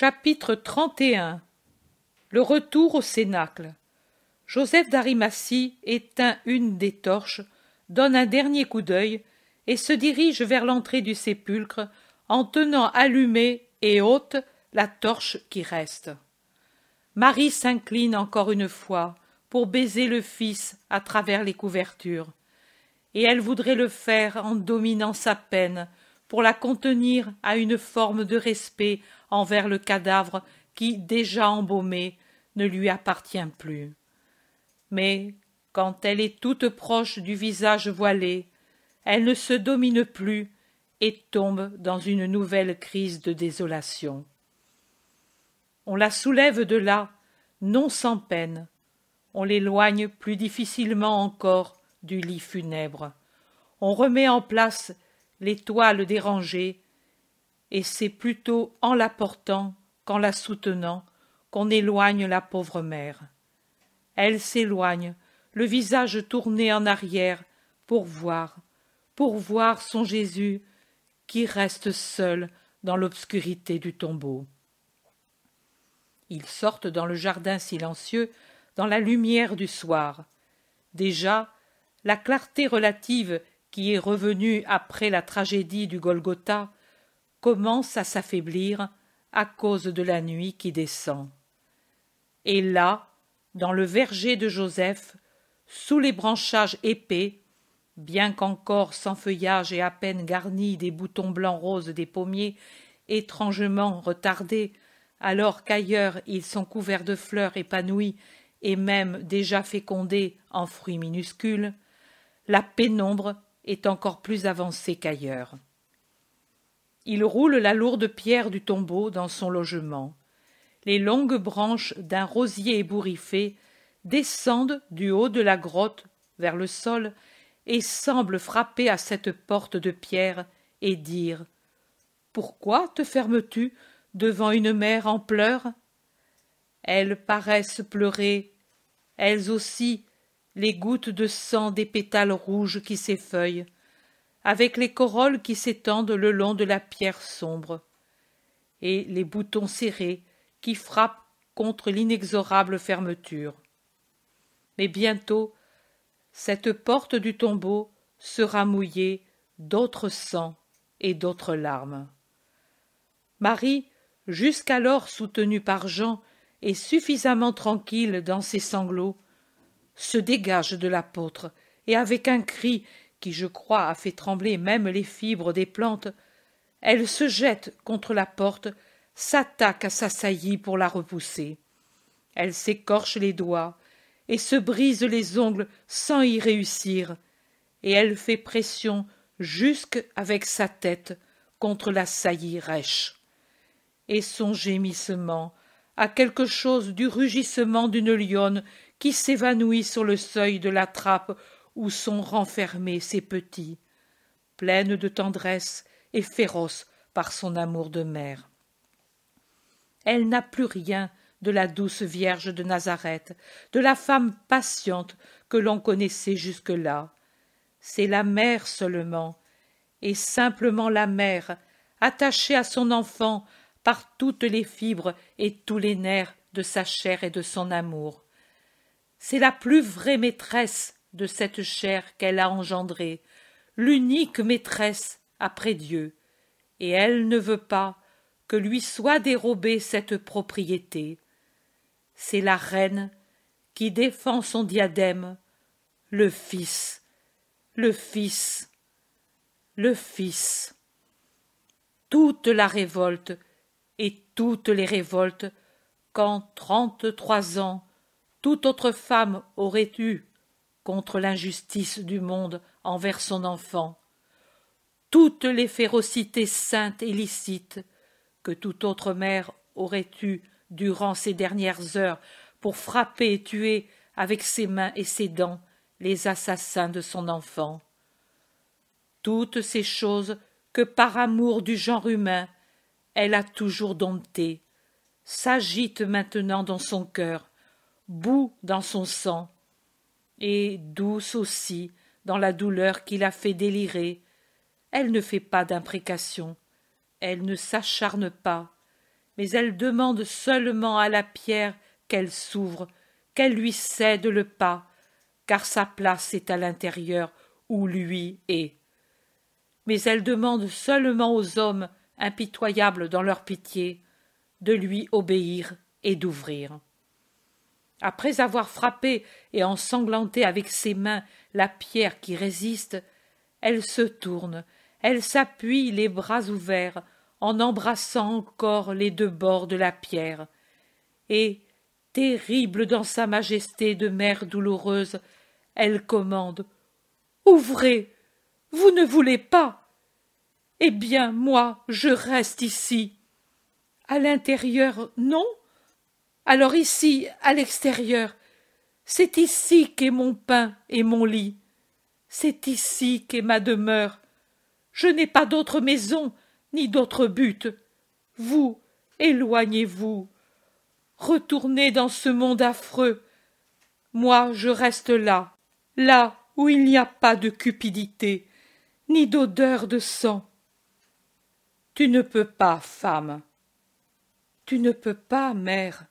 Chapitre 31. Le retour au cénacle. Joseph d'Arimathie éteint une des torches, donne un dernier coup d'œil et se dirige vers l'entrée du sépulcre en tenant allumée et haute la torche qui reste. Marie s'incline encore une fois pour baiser le Fils à travers les couvertures, et elle voudrait le faire en dominant sa peine pour la contenir à une forme de respect envers le cadavre qui, déjà embaumé, ne lui appartient plus. Mais, quand elle est toute proche du visage voilé, elle ne se domine plus et tombe dans une nouvelle crise de désolation. On la soulève de là, non sans peine. On l'éloigne plus difficilement encore du lit funèbre. On remet en place les toiles dérangées, et c'est plutôt en la portant qu'en la soutenant qu'on éloigne la pauvre mère. Elle s'éloigne, le visage tourné en arrière, pour voir son Jésus qui reste seul dans l'obscurité du tombeau. Ils sortent dans le jardin silencieux, dans la lumière du soir. Déjà, la clarté relative qui est revenue après la tragédie du Golgotha commence à s'affaiblir à cause de la nuit qui descend. Et là, dans le verger de Joseph, sous les branchages épais, bien qu'encore sans feuillage et à peine garnis des boutons blancs roses des pommiers, étrangement retardés, alors qu'ailleurs ils sont couverts de fleurs épanouies et même déjà fécondées en fruits minuscules, la pénombre est encore plus avancée qu'ailleurs. Il roule la lourde pierre du tombeau dans son logement. Les longues branches d'un rosier ébouriffé descendent du haut de la grotte vers le sol et semblent frapper à cette porte de pierre et dire « Pourquoi te fermes-tu devant une mère en pleurs ?» Elles paraissent pleurer, elles aussi, les gouttes de sang des pétales rouges qui s'effeuillent, avec les corolles qui s'étendent le long de la pierre sombre, et les boutons serrés qui frappent contre l'inexorable fermeture. Mais bientôt, cette porte du tombeau sera mouillée d'autres sangs et d'autres larmes. Marie, jusqu'alors soutenue par Jean et suffisamment tranquille dans ses sanglots, se dégage de l'apôtre et avec un cri qui, je crois, a fait trembler même les fibres des plantes, elle se jette contre la porte, s'attaque à sa saillie pour la repousser. Elle s'écorche les doigts et se brise les ongles sans y réussir, et elle fait pression jusque avec sa tête contre la saillie rêche. Et son gémissement a quelque chose du rugissement d'une lionne qui s'évanouit sur le seuil de la trappe où sont renfermés ses petits, pleine de tendresse et féroce par son amour de mère. Elle n'a plus rien de la douce Vierge de Nazareth, de la femme patiente que l'on connaissait jusque-là. C'est la mère seulement, et simplement la mère, attachée à son enfant par toutes les fibres et tous les nerfs de sa chair et de son amour. C'est la plus vraie maîtresse de cette chair qu'elle a engendrée, l'unique maîtresse après Dieu, et elle ne veut pas que lui soit dérobée cette propriété. C'est la reine qui défend son diadème, le Fils, le Fils, le Fils. Toute la révolte et toutes les révoltes, quand 33 ans, toute autre femme aurait eu contre l'injustice du monde envers son enfant, toutes les férocités saintes et licites que toute autre mère aurait eues durant ces dernières heures pour frapper et tuer avec ses mains et ses dents les assassins de son enfant. Toutes ces choses que par amour du genre humain elle a toujours domptées s'agitent maintenant dans son cœur, bout dans son sang, et douce aussi dans la douleur qui la fait délirer. Elle ne fait pas d'imprécations, elle ne s'acharne pas, mais elle demande seulement à la pierre qu'elle s'ouvre, qu'elle lui cède le pas, car sa place est à l'intérieur où lui est. Mais elle demande seulement aux hommes, impitoyables dans leur pitié, de lui obéir et d'ouvrir. Après avoir frappé et ensanglanté avec ses mains la pierre qui résiste, elle se tourne, elle s'appuie les bras ouverts, en embrassant encore les deux bords de la pierre, et, terrible dans sa majesté de mère douloureuse, elle commande « Ouvrez, vous ne voulez pas. Eh bien, moi, je reste ici. À l'intérieur, non? Alors ici, à l'extérieur, c'est ici qu'est mon pain et mon lit. C'est ici qu'est ma demeure. Je n'ai pas d'autre maison, ni d'autre but. Vous, éloignez-vous. Retournez dans ce monde affreux. Moi, je reste là, là où il n'y a pas de cupidité, ni d'odeur de sang. Tu ne peux pas, femme. Tu ne peux pas, mère.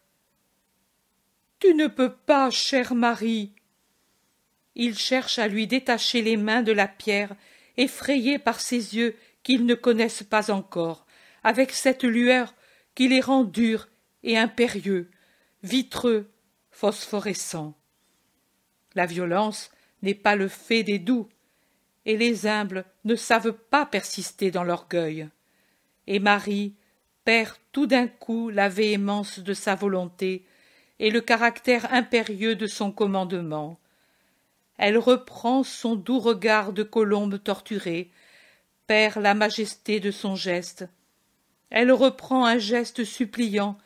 Tu ne peux pas, chère Marie. Il cherche à lui détacher les mains de la pierre, effrayé par ses yeux qu'ils ne connaissent pas encore, avec cette lueur qui les rend durs et impérieux, vitreux, phosphorescents. La violence n'est pas le fait des doux, et les humbles ne savent pas persister dans l'orgueil. Et Marie perd tout d'un coup la véhémence de sa volonté et le caractère impérieux de son commandement. Elle reprend son doux regard de colombe torturée, perd la majesté de son geste. Elle reprend un geste suppliant,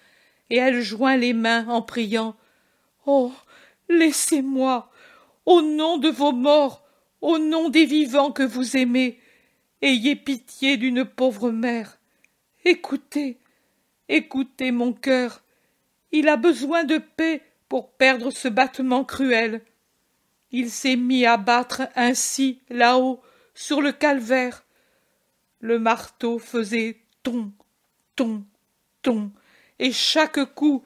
et elle joint les mains en priant « Oh, laissez-moi, au nom de vos morts, au nom des vivants que vous aimez, ayez pitié d'une pauvre mère. Écoutez, écoutez mon cœur, il a besoin de paix pour perdre ce battement cruel. Il s'est mis à battre ainsi là-haut, sur le calvaire. Le marteau faisait ton, ton, ton, et chaque coup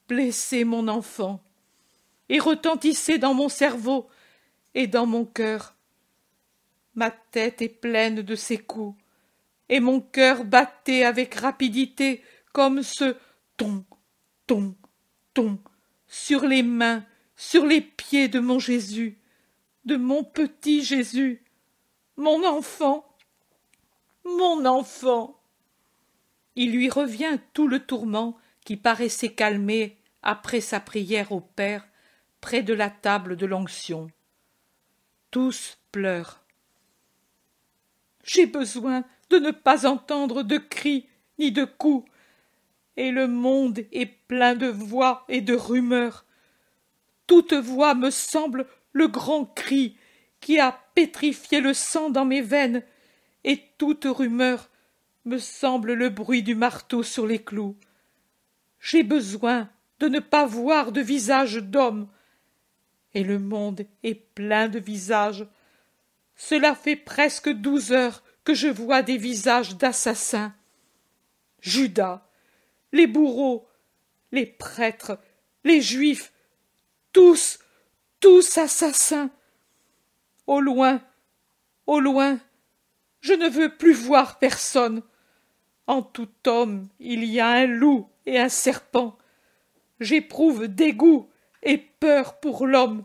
blessait mon enfant, et retentissait dans mon cerveau et dans mon cœur. Ma tête est pleine de ces coups, et mon cœur battait avec rapidité comme ce ton, ton, ton, sur les mains, sur les pieds de mon Jésus, de mon petit Jésus, mon enfant, mon enfant. Il lui revient tout le tourment qui paraissait calmer après sa prière au Père, près de la table de l'onction. Tous pleurent. J'ai besoin de ne pas entendre de cris ni de coups, et le monde est plein de voix et de rumeurs. Toute voix me semble le grand cri qui a pétrifié le sang dans mes veines, et toute rumeur me semble le bruit du marteau sur les clous. J'ai besoin de ne pas voir de visage d'homme, et le monde est plein de visages. Cela fait presque 12 heures que je vois des visages d'assassins. Judas, les bourreaux, les prêtres, les juifs, tous, tous assassins. Au loin, je ne veux plus voir personne. En tout homme, il y a un loup et un serpent. J'éprouve dégoût et peur pour l'homme.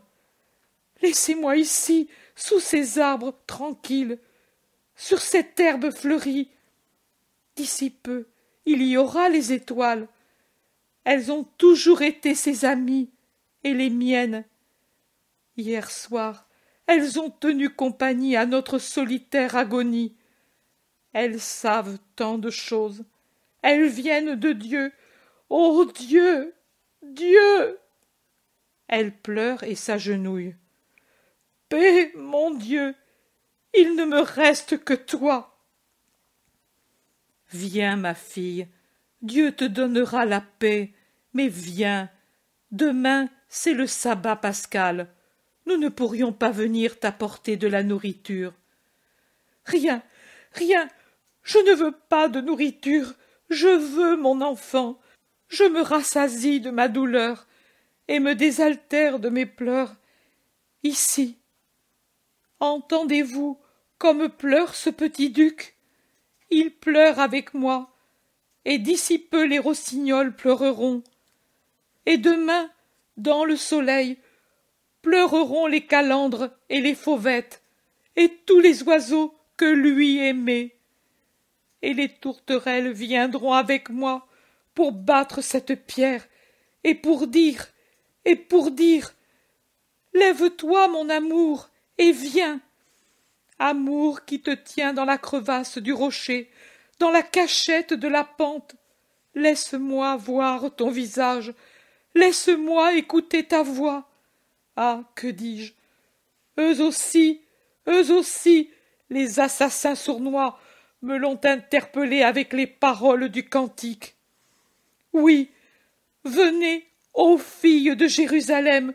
Laissez-moi ici, sous ces arbres tranquilles, sur cette herbe fleurie. D'ici peu, il y aura les étoiles. Elles ont toujours été ses amies et les miennes. Hier soir, elles ont tenu compagnie à notre solitaire agonie. Elles savent tant de choses. Elles viennent de Dieu. Ô Dieu, Dieu! Elle pleure et s'agenouille. Paix, mon Dieu, il ne me reste que toi. Viens, ma fille, Dieu te donnera la paix, mais viens. Demain, c'est le sabbat pascal. Nous ne pourrions pas venir t'apporter de la nourriture. Rien, rien, je ne veux pas de nourriture. je veux mon enfant, je me rassasie de ma douleur et me désaltère de mes pleurs. Ici, entendez-vous comme pleure ce petit duc? Il pleure avec moi, et d'ici peu les rossignols pleureront. Et demain, dans le soleil, pleureront les calandres et les fauvettes, et tous les oiseaux que lui aimait. Et les tourterelles viendront avec moi pour battre cette pierre, et pour dire, lève-toi, mon amour, et viens. Amour qui te tient dans la crevasse du rocher, dans la cachette de la pente. Laisse-moi voir ton visage, laisse-moi écouter ta voix. Ah, que dis-je? Eux aussi, les assassins sournois me l'ont interpellé avec les paroles du cantique. Oui, venez, ô filles de Jérusalem,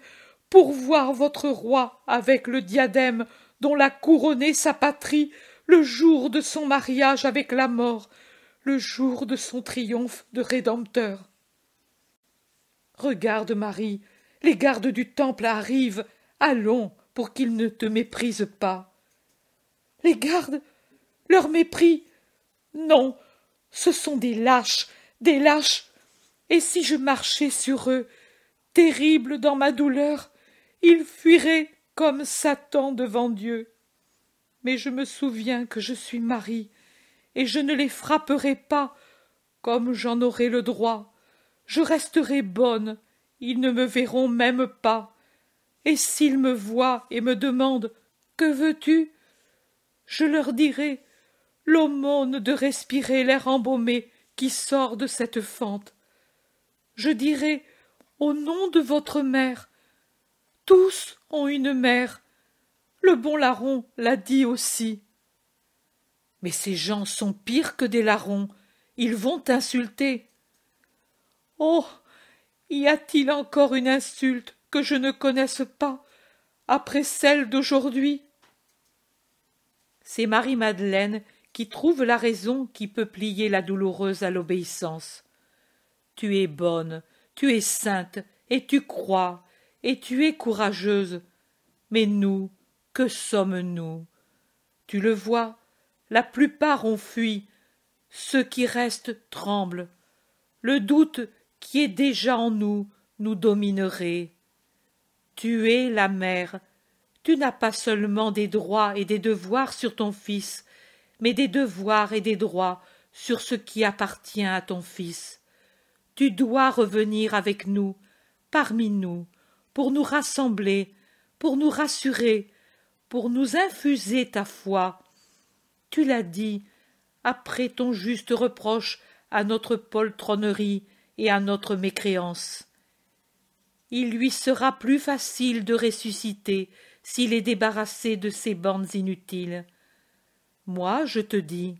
pour voir votre roi avec le diadème dont l'a couronné sa patrie le jour de son mariage avec la mort, le jour de son triomphe de Rédempteur. Regarde, Marie, les gardes du temple arrivent, allons, pour qu'ils ne te méprisent pas. Les gardes, leur mépris? Non, ce sont des lâches, et si je marchais sur eux, terrible dans ma douleur, ils fuiraient comme Satan devant Dieu. Mais je me souviens que je suis Marie, et je ne les frapperai pas, comme j'en aurai le droit. Je resterai bonne, ils ne me verront même pas. Et s'ils me voient et me demandent « Que veux-tu » je leur dirai « L'aumône de respirer l'air embaumé qui sort de cette fente. » Je dirai « Au nom de votre mère. » Tous ont une mère. Le bon larron l'a dit aussi. Mais ces gens sont pires que des larrons. Ils vont t'insulter. Oh, y a-t-il encore une insulte que je ne connaisse pas, après celle d'aujourd'hui? C'est Marie-Madeleine qui trouve la raison qui peut plier la douloureuse à l'obéissance. Tu es bonne, tu es sainte, et tu crois, et tu es courageuse. Mais nous, que sommes-nous? Tu le vois, la plupart ont fui, ceux qui restent tremblent. Le doute qui est déjà en nous dominerait. Tu es la mère, tu n'as pas seulement des droits et des devoirs sur ton fils, mais des devoirs et des droits sur ce qui appartient à ton fils. Tu dois revenir avec nous, parmi nous, pour nous rassembler, pour nous rassurer, pour nous infuser ta foi. Tu l'as dit, après ton juste reproche à notre poltronnerie et à notre mécréance. Il lui sera plus facile de ressusciter s'il est débarrassé de ces bandes inutiles. Moi, je te dis,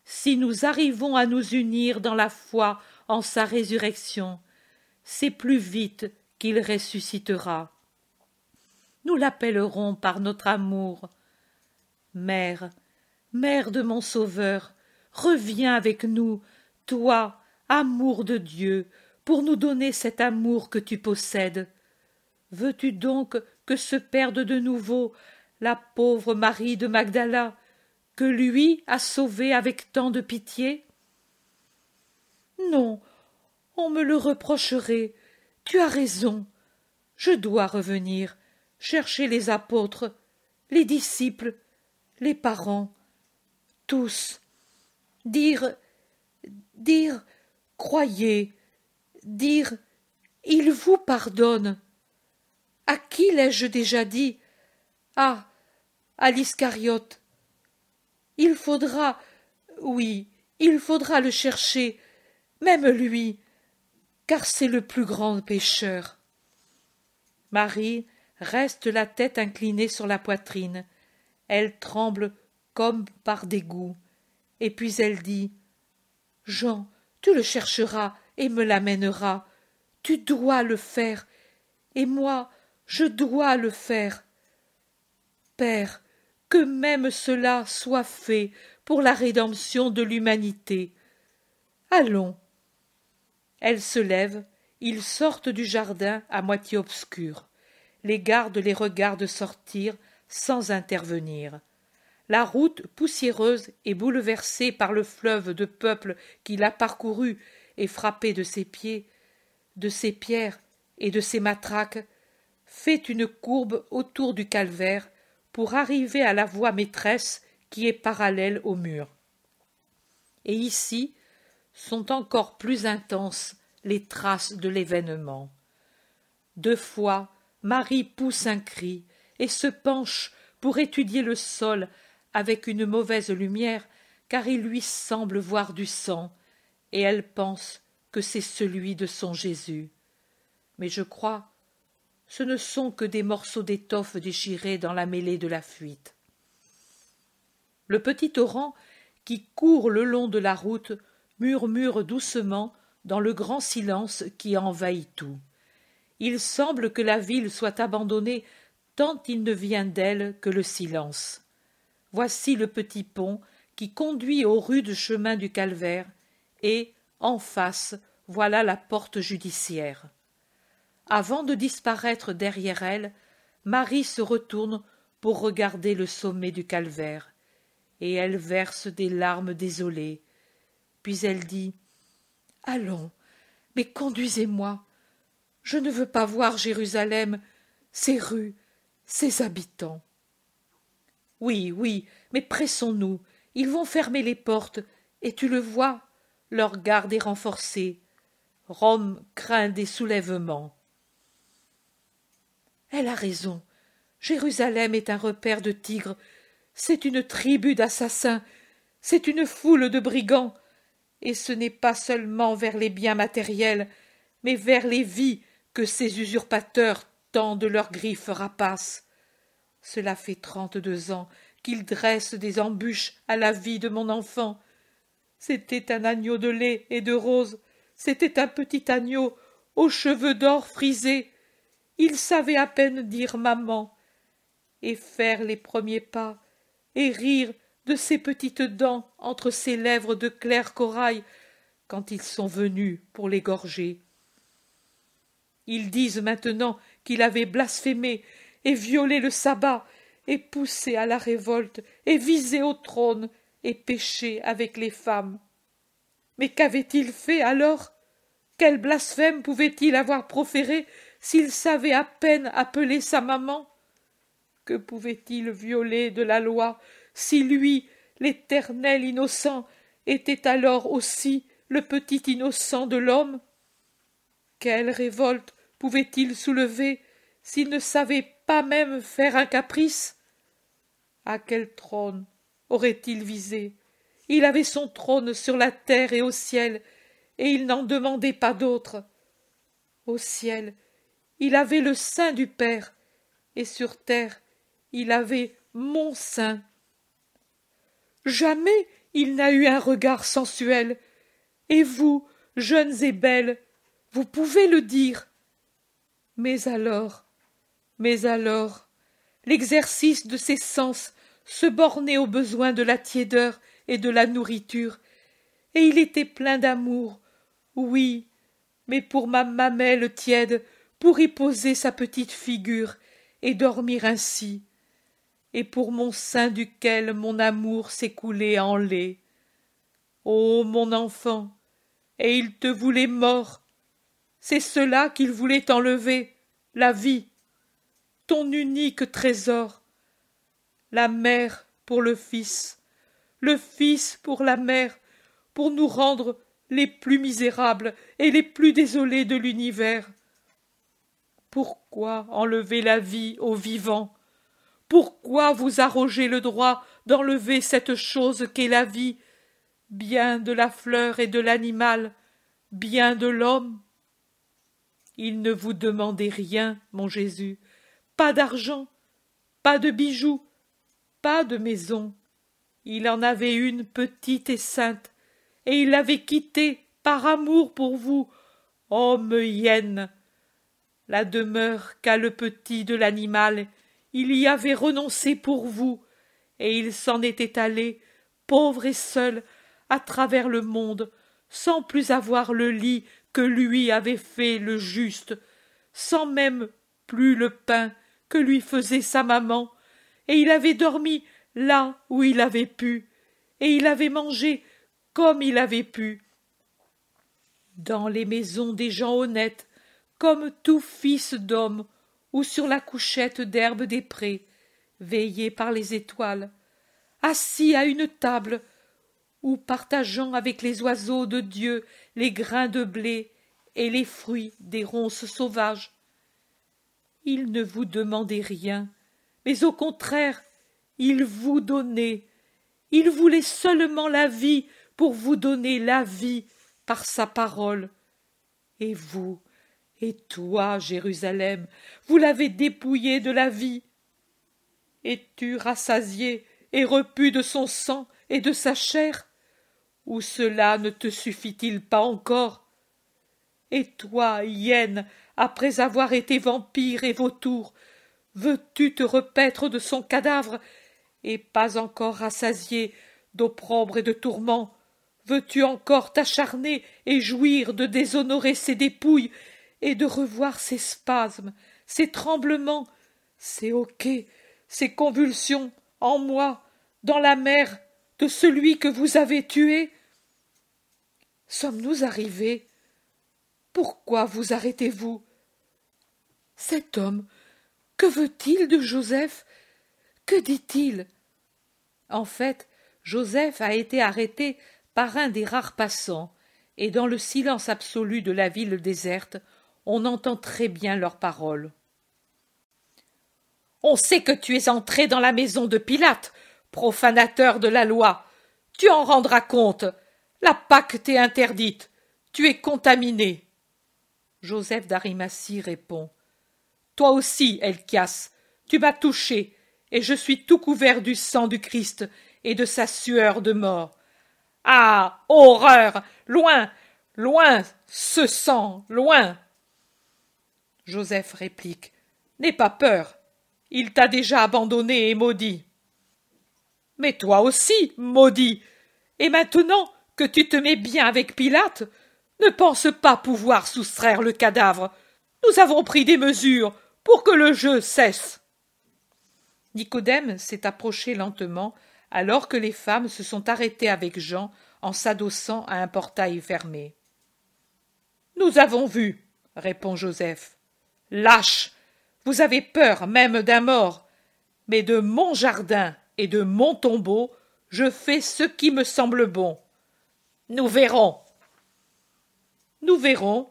si nous arrivons à nous unir dans la foi en sa résurrection, c'est plus vite qu'il ressuscitera. Nous l'appellerons par notre amour. Mère, mère de mon Sauveur, reviens avec nous, toi, amour de Dieu, pour nous donner cet amour que tu possèdes. Veux-tu donc que se perde de nouveau la pauvre Marie de Magdala, que lui a sauvée avec tant de pitié? Non, on me le reprocherait. Tu as raison. Je dois revenir, chercher les apôtres, les disciples, les parents, tous. Dire, croyez, dire, il vous pardonne. À qui l'ai-je déjà dit? Ah, à l'Iscariote. Il faudra, oui, il faudra le chercher, même lui, car c'est le plus grand pécheur. Marie reste la tête inclinée sur la poitrine. Elle tremble comme par dégoût. Et puis elle dit « Jean, tu le chercheras et me l'amèneras. Tu dois le faire, et moi, je dois le faire. Père, que même cela soit fait pour la rédemption de l'humanité. Allons. Elles se lèvent, ils sortent du jardin à moitié obscur. Les gardes les regardent sortir sans intervenir. La route poussiéreuse et bouleversée par le fleuve de peuple qui l'a parcourue et frappé de ses pieds, de ses pierres et de ses matraques, fait une courbe autour du calvaire pour arriver à la voie maîtresse qui est parallèle au mur. Et ici sont encore plus intenses les traces de l'événement. 2 fois, Marie pousse un cri et se penche pour étudier le sol avec une mauvaise lumière, car il lui semble voir du sang, et elle pense que c'est celui de son Jésus. Mais je crois, ce ne sont que des morceaux d'étoffe déchirés dans la mêlée de la fuite. Le petit torrent qui court le long de la route murmure doucement dans le grand silence qui envahit tout. Il semble que la ville soit abandonnée tant il ne vient d'elle que le silence. Voici le petit pont qui conduit au rude chemin du calvaire, et, en face, voilà la porte judiciaire. Avant de disparaître derrière elle, Marie se retourne pour regarder le sommet du calvaire, et elle verse des larmes désolées. Puis elle dit « Allons, mais conduisez-moi. Je ne veux pas voir Jérusalem, ses rues, ses habitants. » Oui, oui, mais pressons-nous, ils vont fermer les portes, et tu le vois, leur garde est renforcée. Rome craint des soulèvements. Elle a raison, Jérusalem est un repaire de tigres, c'est une tribu d'assassins, c'est une foule de brigands, et ce n'est pas seulement vers les biens matériels, mais vers les vies que ces usurpateurs tendent leurs griffes rapaces. Cela fait 32 ans qu'ils dressent des embûches à la vie de mon enfant. C'était un agneau de lait et de rose, c'était un petit agneau aux cheveux d'or frisés. Il savait à peine dire maman, et faire les premiers pas, et rire de ses petites dents entre ses lèvres de clair corail quand ils sont venus pour l'égorger. Ils disent maintenant qu'il avait blasphémé et violé le sabbat, et poussé à la révolte, et visé au trône, et péché avec les femmes. Mais qu'avait-il fait alors? Quel blasphème pouvait-il avoir proféré s'il savait à peine appeler sa maman? Que pouvait-il violer de la loi si lui, l'éternel innocent, était alors aussi le petit innocent de l'homme? Quelle révolte pouvait-il soulever s'il ne savait pas même faire un caprice? À quel trône aurait-il visé? Il avait son trône sur la terre et au ciel, et il n'en demandait pas d'autre. Au ciel, il avait le sein du Père, et sur terre, il avait mon sein. Jamais il n'a eu un regard sensuel, et vous, jeunes et belles, vous pouvez le dire. Mais alors, l'exercice de ses sens se bornait aux besoins de la tiédeur et de la nourriture, et il était plein d'amour, oui, mais pour ma mamelle tiède, pour y poser sa petite figure et dormir ainsi, et pour mon sein duquel mon amour s'écoulait en lait. Ô mon enfant, et il te voulait mort, c'est cela qu'il voulait enlever, la vie, ton unique trésor, la mère pour le fils pour la mère, pour nous rendre les plus misérables et les plus désolés de l'univers. Pourquoi enlever la vie aux vivants? Pourquoi vous arroger le droit d'enlever cette chose qu'est la vie, bien de la fleur et de l'animal, bien de l'homme? Il ne vous demandait rien, mon Jésus, pas d'argent, pas de bijoux, pas de maison. Il en avait une petite et sainte, et il l'avait quittée par amour pour vous, homme hyène. La demeure qu'a le petit de l'animal, il y avait renoncé pour vous, et il s'en était allé, pauvre et seul, à travers le monde, sans plus avoir le lit que lui avait fait le juste, sans même plus le pain que lui faisait sa maman, et il avait dormi là où il avait pu, et il avait mangé comme il avait pu. Dans les maisons des gens honnêtes, comme tout fils d'homme, ou sur la couchette d'herbe des prés, veillé par les étoiles, assis à une table, ou partageant avec les oiseaux de Dieu les grains de blé et les fruits des ronces sauvages. Il ne vous demandait rien, mais au contraire, il vous donnait. Il voulait seulement la vie pour vous donner la vie par sa parole. Et vous, et toi, Jérusalem, vous l'avez dépouillé de la vie. Es-tu rassasié et repu de son sang et de sa chair? Ou cela ne te suffit-il pas encore? Et toi, hyène, après avoir été vampire et vautour, veux-tu te repaître de son cadavre, et pas encore rassasié d'opprobre et de tourments? Veux-tu encore t'acharner et jouir de déshonorer ses dépouilles et de revoir ses spasmes, ses tremblements, ses hoquets, ses convulsions en moi, dans la mer de celui que vous avez tué? Sommes-nous arrivés? Pourquoi vous arrêtez-vous? Cet homme, que veut-il de Joseph? Que dit-il? En fait, Joseph a été arrêté par un des rares passants, et dans le silence absolu de la ville déserte, on entend très bien leurs paroles. « On sait que tu es entré dans la maison de Pilate, profanateur de la loi. Tu en rendras compte. La Pâque t'est interdite. Tu es contaminé. » Joseph d'Arimathie répond. « Toi aussi, Helkias, tu m'as touché, et je suis tout couvert du sang du Christ et de sa sueur de mort. Ah, horreur! Loin, loin, ce sang, loin !» Joseph réplique. « N'aie pas peur. Il t'a déjà abandonné et maudit. »« Mais toi aussi, maudit. Et maintenant que tu te mets bien avec Pilate, ne pense pas pouvoir soustraire le cadavre. Nous avons pris des mesures pour que le jeu cesse. » Nicodème s'est approché lentement alors que les femmes se sont arrêtées avec Jean en s'adossant à un portail fermé. « Nous avons vu, » répond Joseph. « Lâche! Vous avez peur même d'un mort, mais de mon jardin et de mon tombeau, je fais ce qui me semble bon. Nous verrons. »« Nous verrons.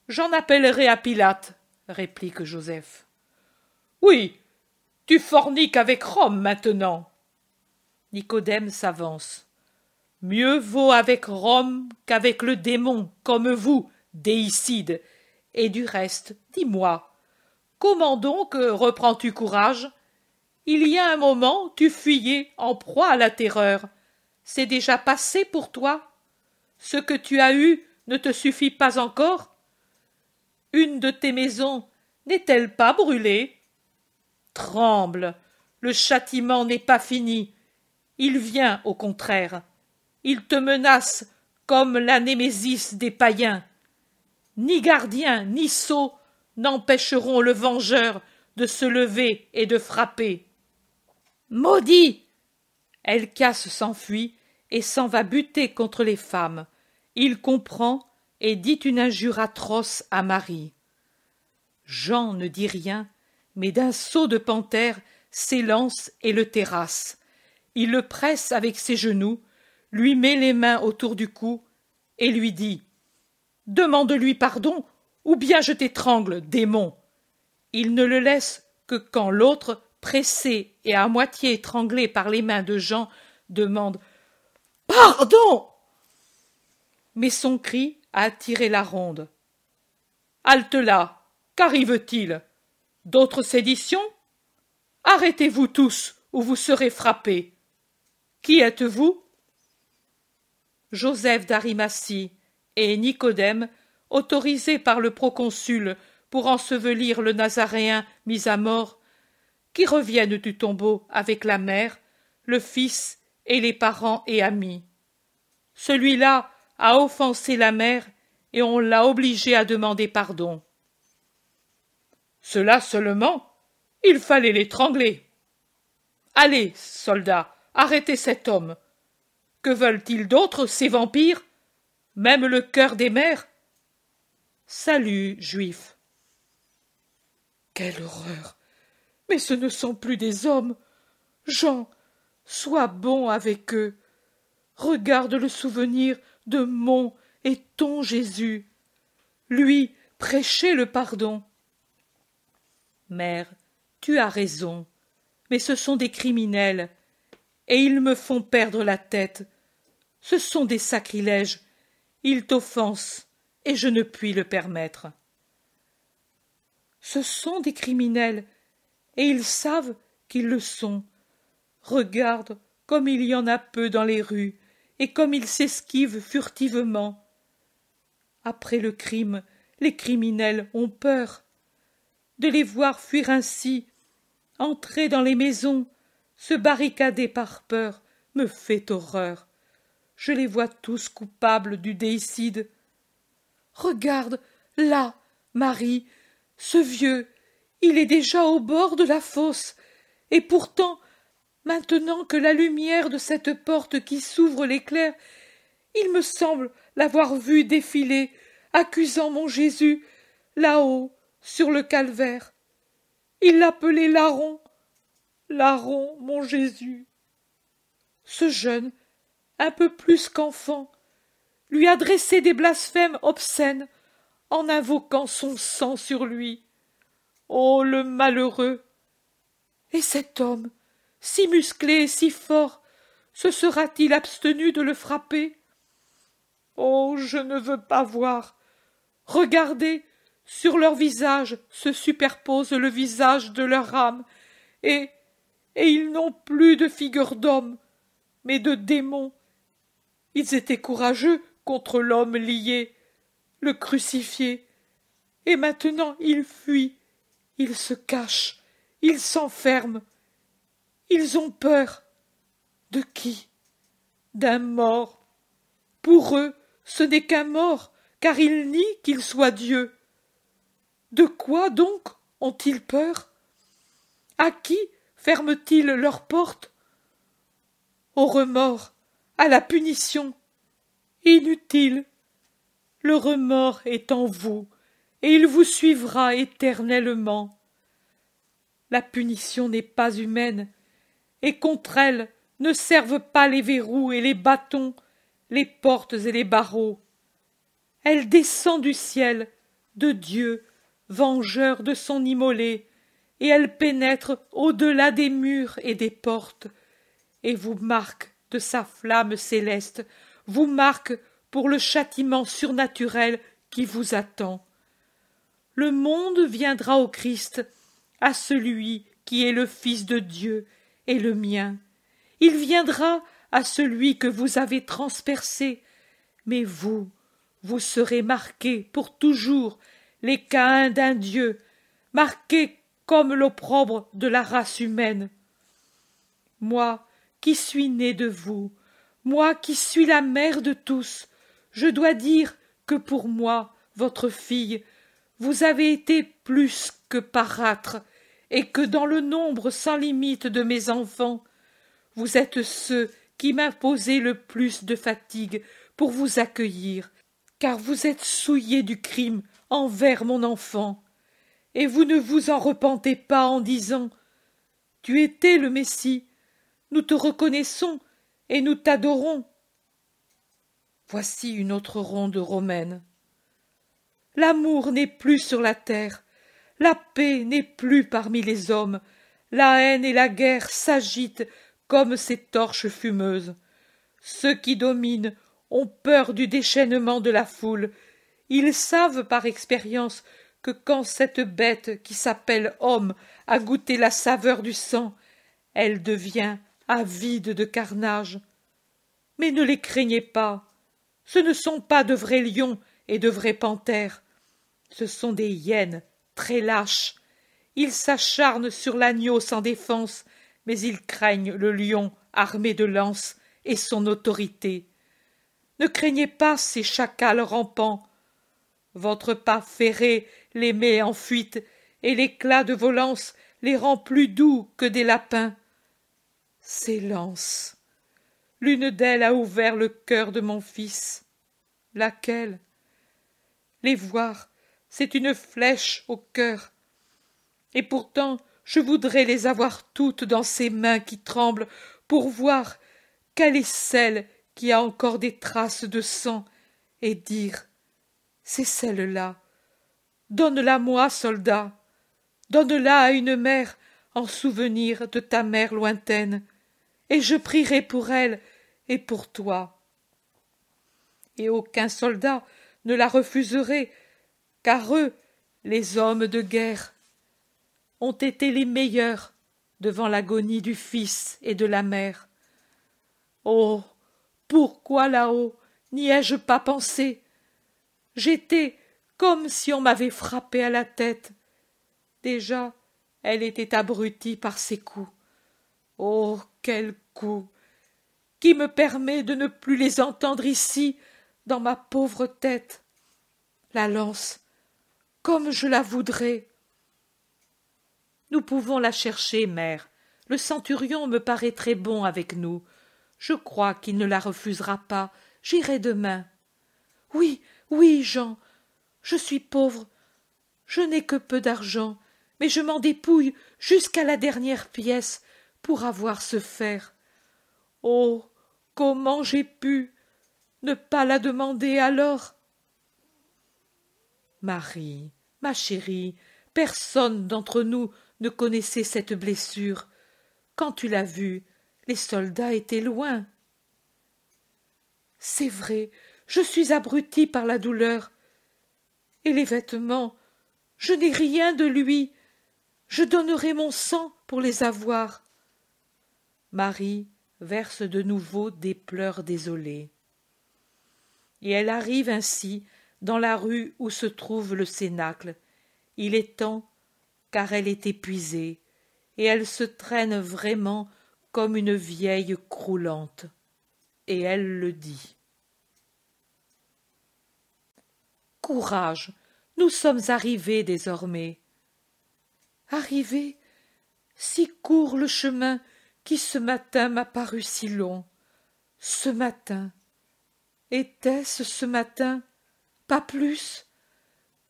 J'en appellerai à Pilate, » réplique Joseph. « Oui, tu forniques avec Rome maintenant. » Nicodème s'avance. « Mieux vaut avec Rome qu'avec le démon, comme vous, déicide. Et du reste, dis-moi, comment donc reprends-tu courage? Il y a un moment, tu fuyais en proie à la terreur. C'est déjà passé pour toi? Ce que tu as eu ne te suffit pas encore? Une de tes maisons n'est-elle pas brûlée? Tremble, le châtiment n'est pas fini. Il vient, au contraire. Il te menace comme la némésis des païens. Ni gardien, ni sceau n'empêcheront le vengeur de se lever et de frapper. Maudit! Helkias s'enfuit et s'en va buter contre les femmes. Il comprend et dit une injure atroce à Marie. Jean ne dit rien, mais d'un saut de panthère s'élance et le terrasse. Il le presse avec ses genoux, lui met les mains autour du cou et lui dit « Demande-lui pardon, ou bien je t'étrangle, démon !» Il ne le laisse que quand l'autre, pressé et à moitié étranglé par les mains de Jean, demande « Pardon !» Mais son cri a attiré la ronde. « Halte là, qu'arrive-t-il? D'autres séditions? Arrêtez-vous tous, ou vous serez frappés. Qui êtes-vous? » Joseph d'Arimathie et Nicodème, autorisés par le proconsul pour ensevelir le Nazaréen mis à mort, qui reviennent du tombeau avec la mère, le fils et les parents et amis. Celui-là a offensé la mère et on l'a obligé à demander pardon. Cela seulement, il fallait l'étrangler. Allez, soldats, arrêtez cet homme. Que veulent-ils d'autre, ces vampires? Même le cœur des mères? Salut, Juifs. Quelle horreur! Mais ce ne sont plus des hommes. Jean, sois bon avec eux. Regarde le souvenir de mon et ton Jésus. Lui prêchait le pardon. Mère, tu as raison, mais ce sont des criminels, et ils me font perdre la tête. Ce sont des sacrilèges. Ils t'offensent, et je ne puis le permettre. Ce sont des criminels, et ils savent qu'ils le sont. Regarde comme il y en a peu dans les rues, et comme ils s'esquivent furtivement. Après le crime, les criminels ont peur. De les voir fuir ainsi, entrer dans les maisons, se barricader par peur, me fait horreur. Je les vois tous coupables du déicide. Regarde, là, Marie, ce vieux, il est déjà au bord de la fosse, et pourtant, maintenant que la lumière de cette porte qui s'ouvre l'éclaire, il me semble l'avoir vu défiler, accusant mon Jésus, là-haut, sur le calvaire. Il l'appelait larron, larron, mon Jésus. Ce jeune, un peu plus qu'enfant, lui adressait des blasphèmes obscènes en invoquant son sang sur lui. Oh, le malheureux! Et cet homme, si musclé et si fort, se sera-t-il abstenu de le frapper? Oh, je ne veux pas voir. Regardez, sur leur visage se superpose le visage de leur âme, et ils n'ont plus de figure d'homme, mais de démons. Ils étaient courageux contre l'homme lié, le crucifié, et maintenant ils fuient, ils se cachent, ils s'enferment, ils ont peur. De qui? D'un mort. Pour eux, ce n'est qu'un mort, car ils nient qu'il soit Dieu. De quoi donc ont-ils peur? À qui ferment-ils leurs portes? Au remords, à la punition. Inutile. Le remords est en vous, et il vous suivra éternellement. La punition n'est pas humaine, et contre elle ne servent pas les verrous et les bâtons, les portes et les barreaux. Elle descend du ciel, de Dieu, vengeur de son immolé, et elle pénètre au-delà des murs et des portes, et vous marque de sa flamme céleste, vous marque pour le châtiment surnaturel qui vous attend. Le monde viendra au Christ, à celui qui est le Fils de Dieu et le mien. Il viendra à celui que vous avez transpercé, mais vous serez marqués pour toujours, les Caïns d'un Dieu, marqués comme l'opprobre de la race humaine. Moi, qui suis né de vous, moi qui suis la mère de tous, je dois dire que pour moi, votre fille, vous avez été plus que parâtre, et que dans le nombre sans limite de mes enfants, vous êtes ceux qui m'imposez le plus de fatigue pour vous accueillir, car vous êtes souillés du crime envers mon enfant, et vous ne vous en repentez pas en disant « Tu étais le Messie, nous te reconnaissons et nous t'adorons. » Voici une autre ronde romaine. L'amour n'est plus sur la terre, la paix n'est plus parmi les hommes, la haine et la guerre s'agitent comme ces torches fumeuses. Ceux qui dominent ont peur du déchaînement de la foule. Ils savent par expérience que quand cette bête qui s'appelle homme a goûté la saveur du sang, elle devient avide de carnage. Mais ne les craignez pas, ce ne sont pas de vrais lions et de vraies panthères, ce sont des hyènes très lâches. Ils s'acharnent sur l'agneau sans défense, mais ils craignent le lion armé de lances et son autorité. Ne craignez pas ces chacals rampants. Votre pas ferré les met en fuite, et l'éclat de vos lances les rend plus doux que des lapins. Ces lances, l'une d'elles a ouvert le cœur de mon fils. Laquelle? Les voir, c'est une flèche au cœur. Et pourtant je voudrais les avoir toutes dans ces mains qui tremblent pour voir quelle est celle qui a encore des traces de sang, et dire: c'est celle-là. Donne-la-moi, soldat. Donne-la à une mère en souvenir de ta mère lointaine, et je prierai pour elle et pour toi. Et aucun soldat ne la refuserait, car eux, les hommes de guerre, ont été les meilleurs devant l'agonie du fils et de la mère. Oh, pourquoi là-haut n'y ai-je pas pensé? J'étais comme si on m'avait frappé à la tête. Déjà, elle était abrutie par ses coups. Oh, quels coups! Qui me permet de ne plus les entendre ici, dans ma pauvre tête? La lance, comme je la voudrais. Nous pouvons la chercher, mère. Le centurion me paraît très bon avec nous. Je crois qu'il ne la refusera pas. J'irai demain. Oui, oui, Jean. Je suis pauvre. Je n'ai que peu d'argent, mais je m'en dépouille jusqu'à la dernière pièce pour avoir ce fer. Oh, comment j'ai pu ne pas la demander alors? Marie, ma chérie, personne d'entre nous ne connaissait cette blessure. Quand tu l'as vue, les soldats étaient loin. C'est vrai, je suis abrutie par la douleur. Et les vêtements, je n'ai rien de lui. Je donnerai mon sang pour les avoir. Marie verse de nouveau des pleurs désolés. Et elle arrive ainsi dans la rue où se trouve le cénacle. Il est temps, car elle est épuisée, et elle se traîne vraiment comme une vieille croulante. Et elle le dit. Courage, nous sommes arrivés désormais. Arrivés? Si court le chemin qui ce matin m'a paru si long. Ce matin. Était-ce ce matin? Pas plus?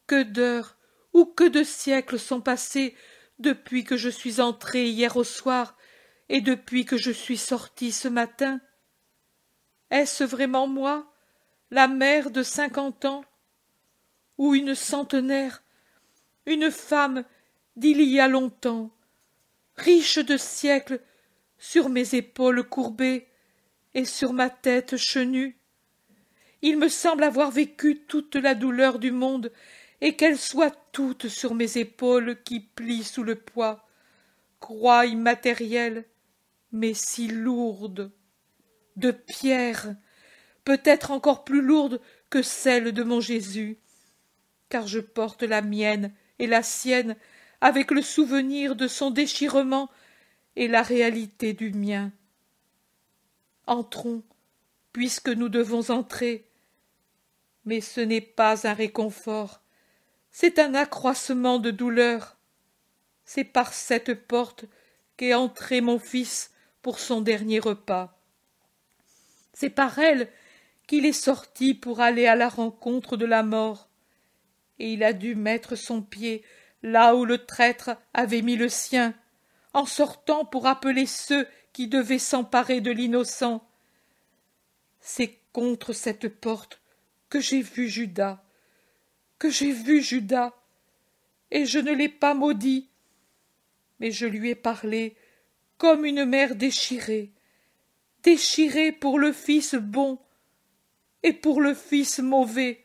Que d'heures ou que de siècles sont passés depuis que je suis entrée hier au soir et depuis que je suis sortie ce matin? Est-ce vraiment moi, la mère de 50 ans, ou une centenaire, une femme d'il y a longtemps, riche de siècles, sur mes épaules courbées et sur ma tête chenue? Il me semble avoir vécu toute la douleur du monde et qu'elle soit toute sur mes épaules qui plient sous le poids, croix immatérielle, mais si lourde, de pierre, peut-être encore plus lourde que celle de mon Jésus, car je porte la mienne et la sienne avec le souvenir de son déchirement et la réalité du mien. Entrons, puisque nous devons entrer, mais ce n'est pas un réconfort, c'est un accroissement de douleur. C'est par cette porte qu'est entré mon fils pour son dernier repas. C'est par elle qu'il est sorti pour aller à la rencontre de la mort, et il a dû mettre son pied là où le traître avait mis le sien, en sortant pour appeler ceux qui devaient s'emparer de l'innocent. C'est contre cette porte que j'ai vu Judas, et je ne l'ai pas maudit, mais je lui ai parlé comme une mère déchirée pour le fils bon et pour le fils mauvais.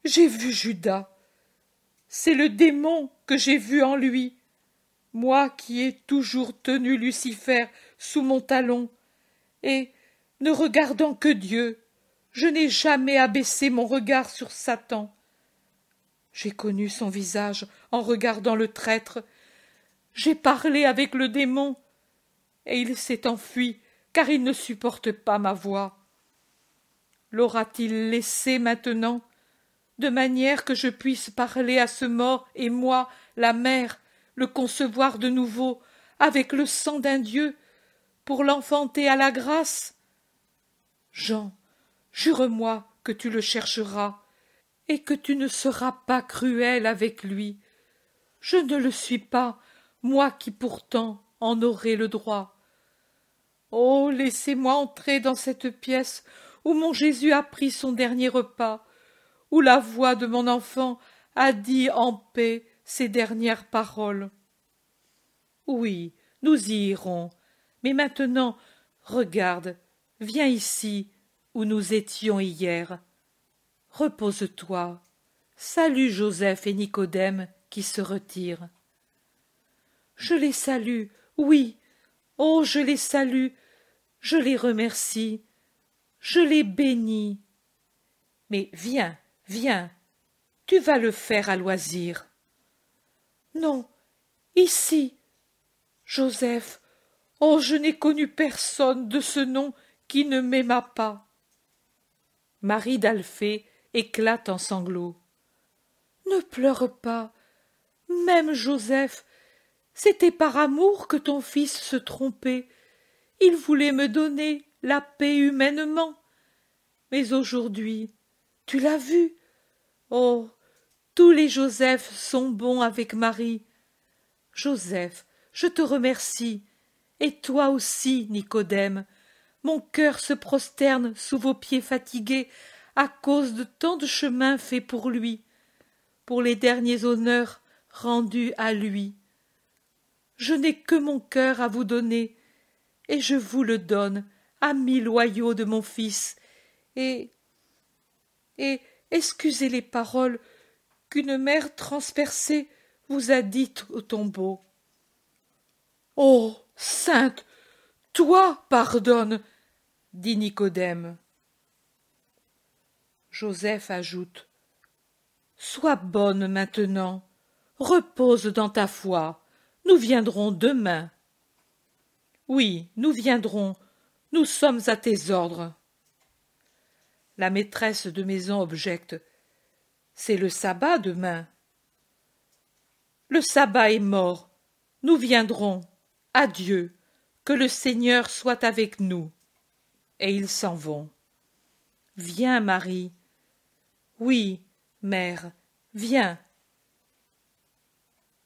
J'ai vu Judas, c'est le démon que j'ai vu en lui, moi qui ai toujours tenu Lucifer sous mon talon, et, ne regardant que Dieu, je n'ai jamais abaissé mon regard sur Satan. J'ai connu son visage en regardant le traître, j'ai parlé avec le démon, et il s'est enfui, car il ne supporte pas ma voix. l'aura-t-il laissé maintenant, de manière que je puisse parler à ce mort et moi, la mère, le concevoir de nouveau, avec le sang d'un Dieu, pour l'enfanter à la grâce? Jean, jure-moi que tu le chercheras, et que tu ne seras pas cruel avec lui. Je ne le suis pas, moi qui pourtant en aurai le droit. Oh, laissez-moi entrer dans cette pièce où mon Jésus a pris son dernier repas, où la voix de mon enfant a dit en paix ses dernières paroles. Oui, nous y irons, mais maintenant, regarde, viens ici, où nous étions hier. Repose-toi. Salue Joseph et Nicodème qui se retirent. Je les salue, oui, oh, je les salue, je les remercie, je les bénis. Mais viens, viens, tu vas le faire à loisir. Non, ici. Joseph, oh, je n'ai connu personne de ce nom qui ne m'aima pas. Marie d'Alphée éclate en sanglots. Ne pleure pas, même Joseph, c'était par amour que ton fils se trompait. Il voulait me donner la paix humainement. Mais aujourd'hui, tu l'as vu. Oh, tous les Joseph sont bons avec Marie. Joseph, je te remercie, et toi aussi, Nicodème. Mon cœur se prosterne sous vos pieds fatigués à cause de tant de chemin fait pour lui, pour les derniers honneurs rendus à lui. Je n'ai que mon cœur à vous donner, et je vous le donne, amis loyaux de mon fils, et excusez les paroles qu'une mère transpercée vous a dites au tombeau. Oh, sainte, toi pardonne, dit Nicodème. Joseph ajoute, sois bonne maintenant, repose dans ta foi, nous viendrons demain. Oui, nous viendrons, nous sommes à tes ordres. La maîtresse de maison objecte, c'est le sabbat demain. Le sabbat est mort, nous viendrons, adieu, que le Seigneur soit avec nous. Et ils s'en vont. Viens, Marie. Oui, mère, viens.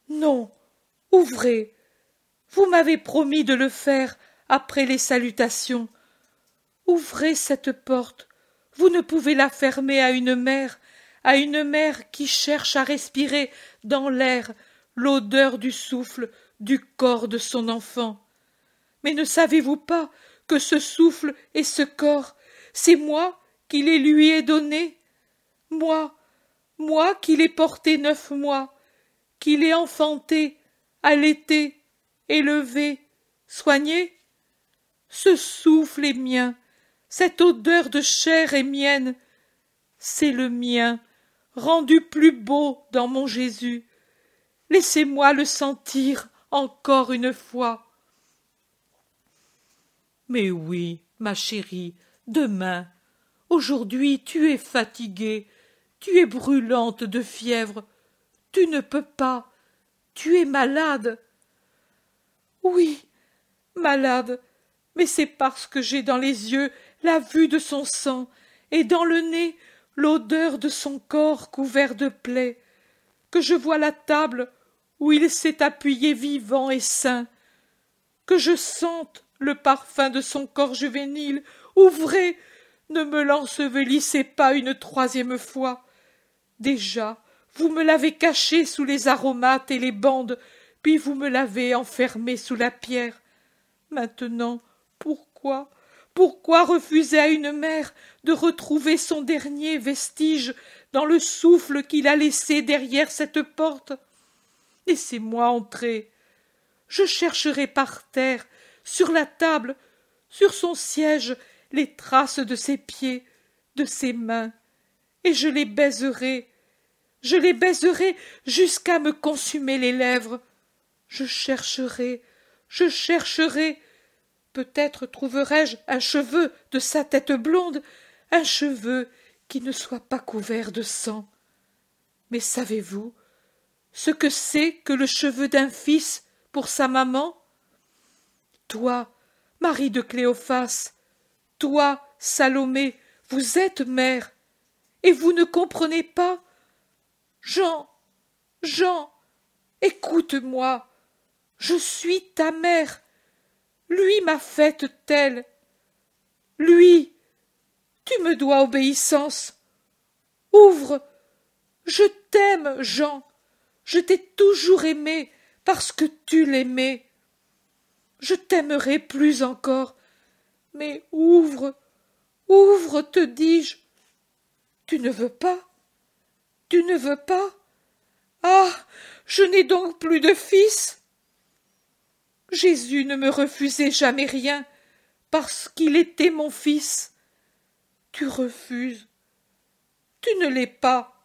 Non, ouvrez. Vous m'avez promis de le faire après les salutations. Ouvrez cette porte. Vous ne pouvez la fermer à une mère qui cherche à respirer dans l'air l'odeur du souffle du corps de son enfant. Mais ne savez-vous pas que ce souffle et ce corps, c'est moi qui les lui ai donnés? Moi qui l'ai porté 9 mois, qui l'ai enfanté, allaité, élevé, soigné? Ce souffle est mien, cette odeur de chair est mienne, c'est le mien, rendu plus beau dans mon Jésus. Laissez-moi le sentir encore une fois. Mais oui, ma chérie, demain. Aujourd'hui tu es fatiguée, tu es brûlante de fièvre, tu ne peux pas, tu es malade. Oui, malade, mais c'est parce que j'ai dans les yeux la vue de son sang et dans le nez l'odeur de son corps couvert de plaies, que je vois la table où il s'est appuyé vivant et sain, que je sente le parfum de son corps juvénile. Ouvrez, ne me l'ensevelissez pas une 3e fois. Déjà, vous me l'avez caché sous les aromates et les bandes, puis vous me l'avez enfermé sous la pierre. Maintenant, pourquoi refuser à une mère de retrouver son dernier vestige dans le souffle qu'il a laissé derrière cette porte? Laissez-moi entrer. Je chercherai par terre, sur la table, sur son siège, les traces de ses pieds, de ses mains, et je les baiserai jusqu'à me consumer les lèvres. Je chercherai, peut-être trouverai-je un cheveu de sa tête blonde, un cheveu qui ne soit pas couvert de sang. Mais savez-vous ce que c'est que le cheveu d'un fils pour sa maman? Toi, Marie de Cléophas, toi, Salomé, vous êtes mère, et vous ne comprenez pas? Jean, Jean, écoute-moi, je suis ta mère, lui m'a faite telle, lui, tu me dois obéissance. Ouvre, je t'aime, Jean, je t'ai toujours aimé parce que tu l'aimais. Je t'aimerai plus encore, mais ouvre, ouvre, te dis-je. Tu ne veux pas? Tu ne veux pas? Ah, je n'ai donc plus de fils. Jésus ne me refusait jamais rien, parce qu'il était mon fils. Tu refuses. Tu ne l'es pas.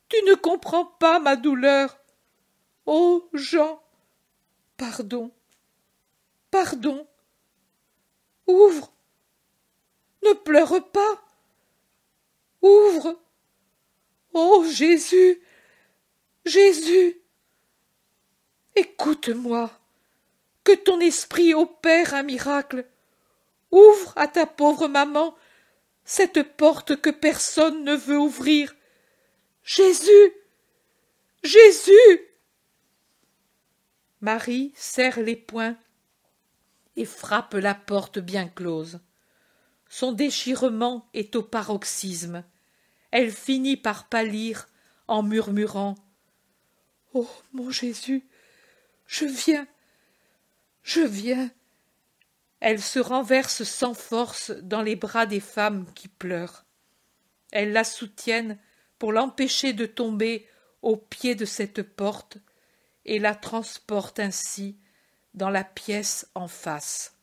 Tu ne comprends pas ma douleur. Oh, Jean, pardon, pardon. Ouvre. Ne pleure pas. Ouvre. Oh, Jésus, Jésus. Écoute-moi, que ton esprit opère un miracle. Ouvre à ta pauvre maman cette porte que personne ne veut ouvrir. Jésus, Jésus. Marie serre les poings et frappe la porte bien close. Son déchirement est au paroxysme. Elle finit par pâlir en murmurant « Oh, mon Jésus, je viens, je viens !» Elle se renverse sans force dans les bras des femmes qui pleurent. Elles la soutiennent pour l'empêcher de tomber au pied de cette porte et la transportent ainsi dans la pièce en face.